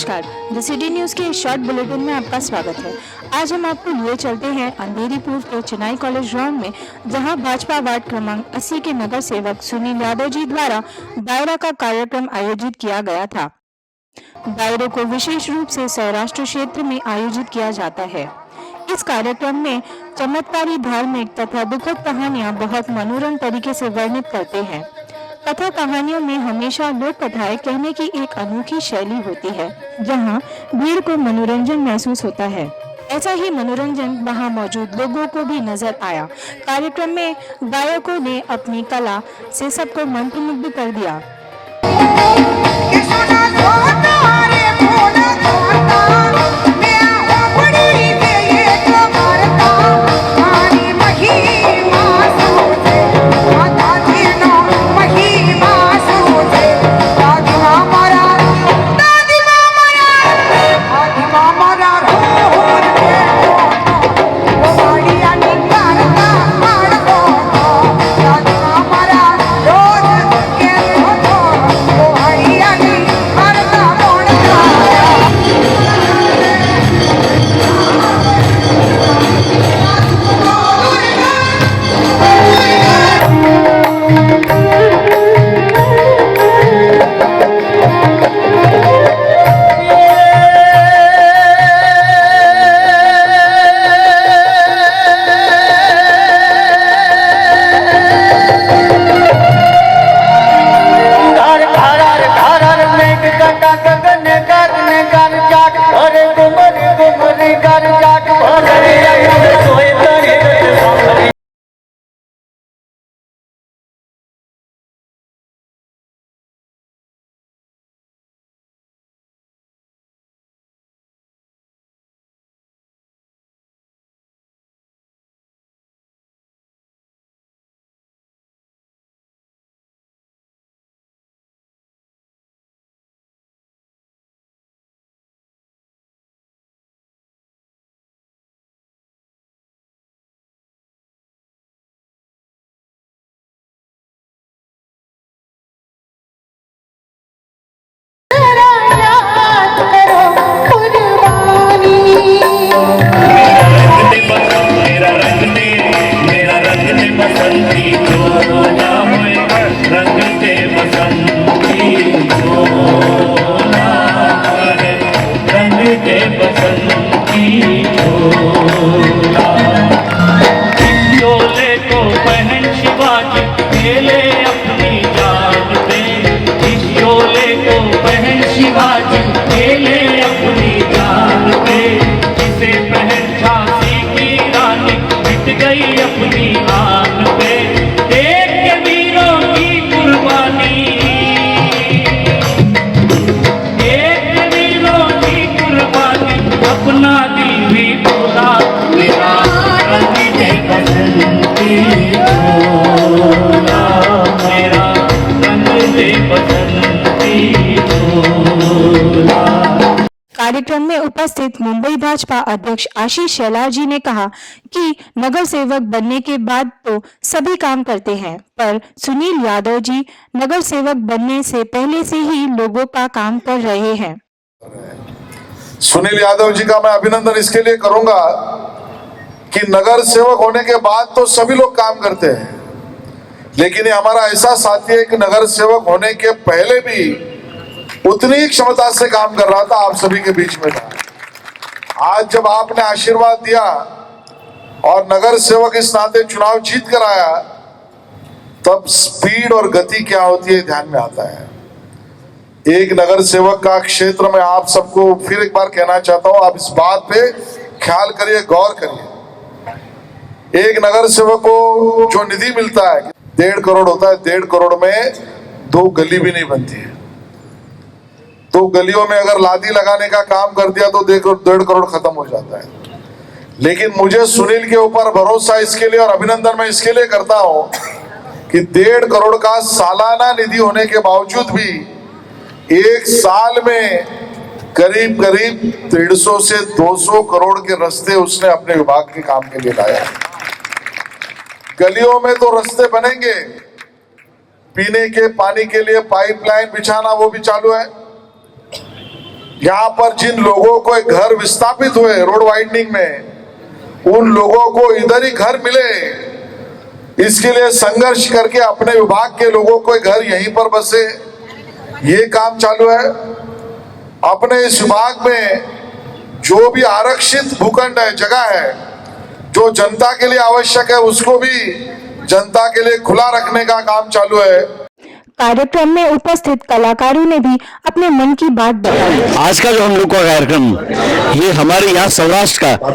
नमस्कार, the city news के short bulletin में आपका स्वागत है। आज हम आपको लिए चलते हैं अंधेरी पूर्व के चेन्नई कॉलेज ग्राउंड में, जहां भाजपा वार्ड क्रमांक 80 के नगर सेवक सुनील यादव जी द्वारा दायरा का कार्यक्रम आयोजित किया गया था। दायरे को विशेष रूप से सौराष्ट्र क्षेत्र में आयोजित किया जाता है। इस कार्यक्रम में चमत्कारी, धार्मिक तथा दुखद कहानियां बहुत मनोरम तरीके से वर्णित करते हैं। कथा कहानियों में हमेशा लोक कथाएं कहने की एक अनोखी शैली होती है, जहां भीड़ को मनोरंजन महसूस होता है। ऐसा ही मनोरंजन वहां मौजूद लोगों को भी नजर आया। कार्यक्रम में गायकों ने अपनी कला से सबको मंत्रमुग्ध कर दिया। कार्यक्रम में उपस्थित मुंबई भाजपा अध्यक्ष आशीष शेलार जी ने कहा कि नगर सेवक बनने के बाद तो सभी काम करते हैं, पर सुनील यादव जी नगर सेवक बनने से पहले से ही लोगों का काम कर रहे हैं। सुनील यादव जी का मैं अभिनंदन इसके लिए करूंगा कि नगर सेवक होने के बाद तो सभी लोग काम करते हैं, लेकिन ये हमारा ऐसा साथी है कि नगर सेवक होने के पहले भी उतनी ही क्षमता से काम कर रहा था, आप सभी के बीच में था। आज जब आपने आशीर्वाद दिया और नगर सेवक इस नाते चुनाव जीत कर आया, तब स्पीड और गति क्या होती है ध्यान में आता है। एक नगर सेवक का क्षेत्र में आप सबको फिर एक बार कहना चाहता हूं, आप इस बात पे ख्याल करिए, गौर करिए। एक नगर सेवक को जो निधि मिलता है 1.5 करोड़ होता है, 1.5 करोड़ में 2 गली भी नहीं बनती है। 2 गलियों में अगर लादी लगाने का काम कर दिया तो 1.5 करोड़ खत्म हो जाता है। लेकिन मुझे सुनील के ऊपर भरोसा इसके लिए और अभिनंदन मैं इसके लिए करता हूं कि 1.5 करोड़ का सालाना निधि होने के बावजूद भी एक साल में करीब 150 से 200 करोड़ के रास्ते उसने अपने विभाग के काम के लिए लाया। गलियों में तो रास्ते बनेंगे, पीने के पानी के लिए पाइपलाइन बिछाना वो भी चालू है। यहाँ पर जिन लोगों को एक घर विस्थापित हुए रोड वाइडनिंग में, उन लोगों को इधर ही घर मिले, इसके लिए संघर्ष करके अपने विभाग के लोगों को घर यहीं पर बसे, ये काम चालू है। अपने इस विभाग में जो भी आरक्षित भूखंड है, जगह है, जो जनता के लिए आवश्यक है, उसको भी जनता के लिए खुला रखने का काम चालू है। कार्यक्रम में उपस्थित कलाकारों ने भी अपने मन की बात बताई। आज का जो हम लोग का कार्यक्रम, ये हमारे यहाँ सौराष्ट्र का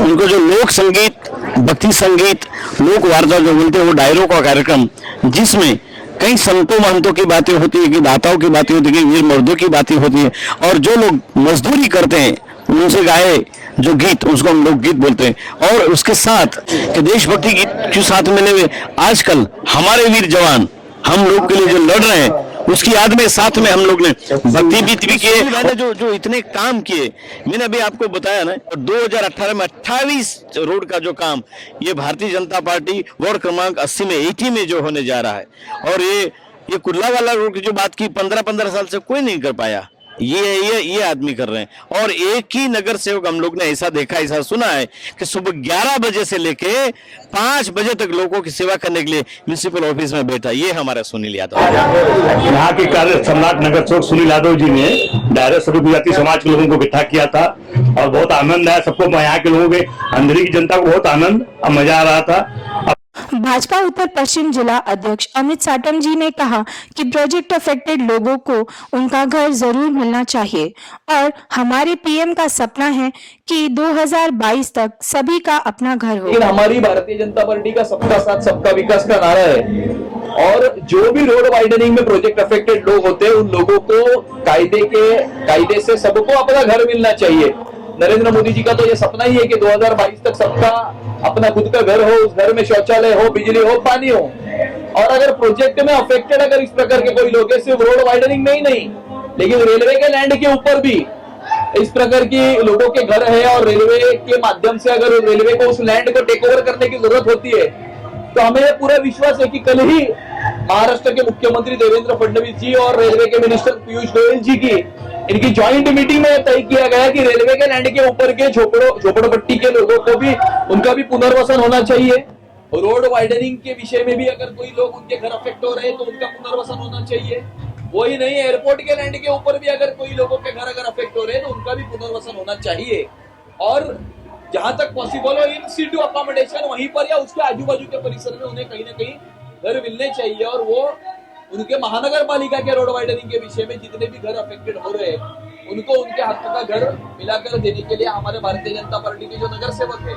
उनको जो लोक संगीत, भक्ति संगीत, लोक वार्ता जो बोलते हैं, वो डायरों का कार्यक्रम, जिसमें कई संतों महंतों की बातें होती है, कि दाताओं की बातें होती है, कि वीर मर्दों की बातें होती है, और जो लोग मजदूरी करते हैं उनसे गाए जो गीत, उसको हम लोग गीत बोलते हैं। और उसके साथ कि देशभक्ति गीत के साथ मिले हुए आजकल हमारे वीर जवान हम लोग के लिए जो लड़ रहे हैं, उसकी याद में साथ में हम लोग ने भक्ति गीत भी किए। मैंने जो इतने काम किए, मैंने अभी आपको बताया ना, 2018 में 28 रोड का जो काम ये भारतीय जनता पार्टी वार्ड क्रमांक 80 में 80 में जो होने जा रहा है। और ये कुल्ला वाला रोड की जो बात की 15-15 साल से कोई नहीं कर पाया, ये आदमी कर रहे हैं। और एक ही नगर सेवक हम लोग ने ऐसा देखा, ऐसा सुना है कि सुबह 11 बजे से लेके 5 बजे तक लोगों की सेवा करने के लिए म्युनिसिपल ऑफिस में बैठा, ये हमारा सुनील यादव। यहाँ के कार्य सम्राट नगर सेवक सुनील यादव जी ने डायरेक्ट सभी गुजराती समाज के लोगों को इकट्ठा किया था, और बहुत आनंद आया सबको। यहाँ के लोगों के अंदर की जनता को बहुत आनंद और मजा आ रहा था। भाजपा उत्तर पश्चिम जिला अध्यक्ष अमित साटम जी ने कहा कि प्रोजेक्ट अफेक्टेड लोगों को उनका घर जरूर मिलना चाहिए, और हमारे पीएम का सपना है कि 2022 तक सभी का अपना घर हो। लेकिन हमारी भारतीय जनता पार्टी का सबका साथ सबका विकास का नारा है, और जो भी रोड वाइडनिंग में प्रोजेक्ट अफेक्टेड लोग होते हैं, उन लोगों को कायदे से सबको अपना घर मिलना चाहिए। नरेंद्र मोदी जी का तो ये सपना ही है कि 2022 तक सबका अपना खुद का घर हो, उस घर में शौचालय हो, बिजली हो, पानी हो। और अगर प्रोजेक्ट में अफेक्टेड अगर इस प्रकार के कोई लोग हैं, सिर्फ रोड वाइडनिंग में ही नहीं, लेकिन रेलवे के लैंड के ऊपर भी इस प्रकार की लोगों के घर है, और रेलवे के माध्यम से अगर रेलवे को उस लैंड को टेक ओवर करने की जरूरत होती है, तो हमें पूरा विश्वास है कि कल ही महाराष्ट्र के मुख्यमंत्री देवेंद्र फडणवीस जी और रेलवे के मिनिस्टर पीयूष गोयल जी की इनकी ज्वाइंट मीटिंग में तय किया गया कि रेलवे के लैंड के ऊपर के झोपड़पट्टी के लोगों को भी उनका भी पुनर्वसन होना चाहिए। रोड वाइडनिंग के विषय में भी अगर कोई लोग उनके घर अफेक्ट हो रहे हैं तो उनका पुनर्वसन होना चाहिए। वही नहीं, एयरपोर्ट के लैंड के ऊपर भी अगर कोई लोगों के घर अगर अफेक्ट हो रहे हैं तो उनका भी पुनर्वसन होना चाहिए। और जहां तक पॉसिबल हो इन सिटी अकोमोडेशन वहीं पर या उसके आजू बाजू के परिसर में उन्हें कहीं ना कहीं घर मिलने चाहिए। और वो उनके महानगर पालिका के रोड वाइडनिंग के विषय में जितने भी घर अफेक्टेड हो रहे हैं उनको उनके हक का घर मिलाकर देने के लिए हमारे भारतीय जनता पार्टी के जो नगर सेवक है,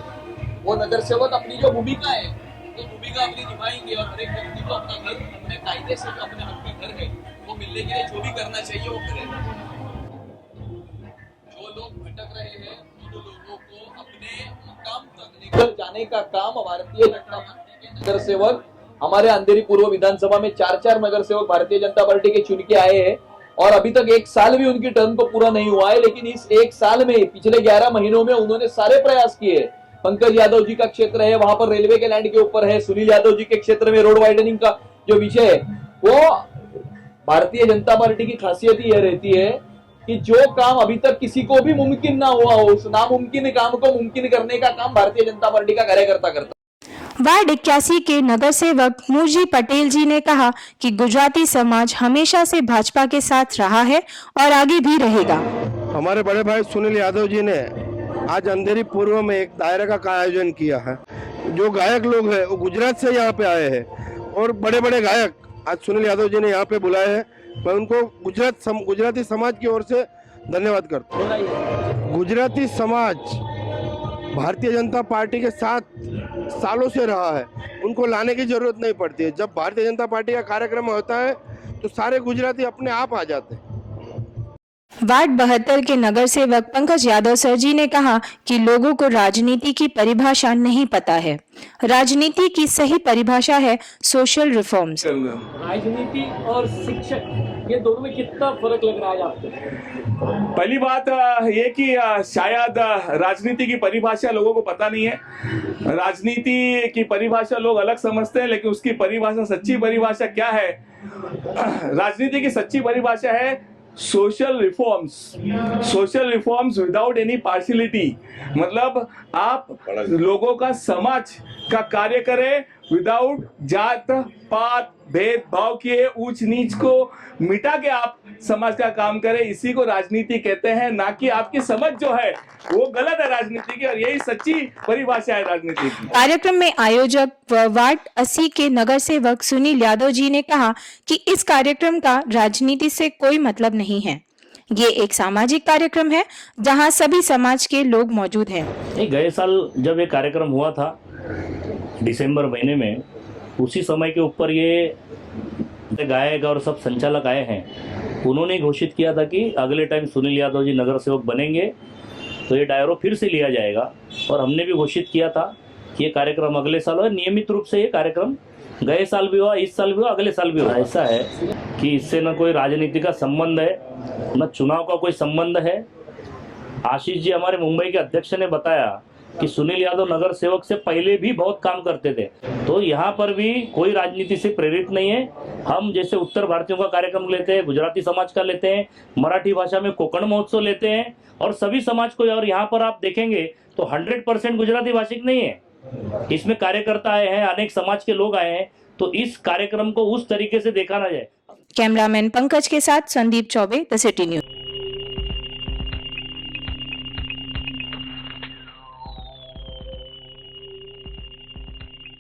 वो नगर सेवक अपनी जो भूमिका है वो भूमिका अपनी निभाएंगे, और हर एक व्यक्ति को अपना घर अपने कायदे से जो अपने हक का घर है वो मिलने के लिए जो भी करना चाहिए वो करें। जो लोग भटक रहे हैं उन लोगों को अपने मुकाम तक लेकर जाने का काम भारतीय जनता पार्टी के नगर सेवक, हमारे अंधेरी पूर्व विधानसभा में 4 नगर सेवक भारतीय जनता पार्टी के चुन के आए हैं, और अभी तक 1 साल भी उनकी टर्म को पूरा नहीं हुआ है। लेकिन इस 1 साल में पिछले 11 महीनों में उन्होंने सारे प्रयास किए। पंकज यादव जी का क्षेत्र है, वहां पर रेलवे के लैंड के ऊपर है। सुनील यादव जी के क्षेत्र में रोड वाइडनिंग का जो विषय है, वो भारतीय जनता पार्टी की खासियत ही यह रहती है कि जो काम अभी तक किसी को भी मुमकिन ना हुआ हो, उस नामुमकिन काम को मुमकिन करने का काम भारतीय जनता पार्टी का कार्यकर्ता करता है। वार्ड 81 के नगर सेवक नूरजी पटेल जी ने कहा कि गुजराती समाज हमेशा से भाजपा के साथ रहा है और आगे भी रहेगा। हमारे बड़े भाई सुनील यादव जी ने आज अंधेरी पूर्व में एक दायरे का आयोजन किया है। जो गायक लोग हैं वो गुजरात से यहाँ पे आए हैं, और बड़े बड़े गायक आज सुनील यादव जी ने यहाँ पे बुलाए हैं। मैं उनको गुजराती समाज की ओर से धन्यवाद करता हूँ। गुजराती समाज भारतीय जनता पार्टी के साथ सालों से रहा है, उनको लाने की जरूरत नहीं पड़ती है। जब भारतीय जनता पार्टी का कार्यक्रम होता है तो सारे गुजराती अपने आप आ जाते हैं। वार्ड 72 के नगर सेवक पंकज यादव सर जी ने कहा कि लोगों को राजनीति की परिभाषा नहीं पता है। राजनीति की सही परिभाषा है सोशल रिफॉर्म्स। राजनीति और शिक्षक, ये दोनों में कितना फर्क लग रहा है आपको? पहली बात ये कि शायद राजनीति की परिभाषा लोगों को पता नहीं है। राजनीति की परिभाषा लोग अलग समझते हैं, लेकिन उसकी परिभाषा, सच्ची परिभाषा क्या है? राजनीति की सच्ची परिभाषा है social reforms without any partiality, मतलब आप लोगों का समाज का कार्य करें विदाउट जात पात भेदभाव किए, ऊंच नीच को मिटा के आप समाज का काम करें। इसी को राजनीति कहते हैं, ना कि आपकी समझ जो है वो गलत है राजनीति की, और यही सच्ची परिभाषा है राजनीति की। कार्यक्रम में आयोजक व वार्ड 80 के नगर सेवक सुनील यादव जी ने कहा कि इस कार्यक्रम का राजनीति से कोई मतलब नहीं है। ये एक सामाजिक कार्यक्रम है जहां सभी समाज के लोग मौजूद हैं। गए साल जब ये कार्यक्रम हुआ था दिसंबर महीने में, उसी समय के ऊपर ये गायक और सब संचालक आए हैं, उन्होंने घोषित किया था कि अगले टाइम सुनील यादव जी नगर सेवक बनेंगे तो ये डायरो फिर से लिया जाएगा। और हमने भी घोषित किया था कि ये कार्यक्रम अगले साल हो। नियमित रूप से ये कार्यक्रम गए साल भी हुआ, इस साल भी हुआ, अगले साल भी हुआ। ऐसा है कि इससे न कोई राजनीति का संबंध है, न चुनाव का कोई संबंध है। आशीष जी हमारे मुंबई के अध्यक्ष ने बताया कि सुनील यादव नगर सेवक से पहले भी बहुत काम करते थे, तो यहाँ पर भी कोई राजनीति से प्रेरित नहीं है। हम जैसे उत्तर भारतीयों का कार्यक्रम लेते हैं, गुजराती समाज का लेते हैं, मराठी भाषा में कोकण महोत्सव लेते हैं, और सभी समाज को। और यहाँ पर आप देखेंगे तो 100% गुजराती भाषिक नहीं है, इसमें कार्यकर्ता आए हैं, अनेक समाज के लोग आए हैं, तो इस कार्यक्रम को उस तरीके से देखा ना जाए। कैमरामैन पंकज के साथ Sandeep Choubey, the city news.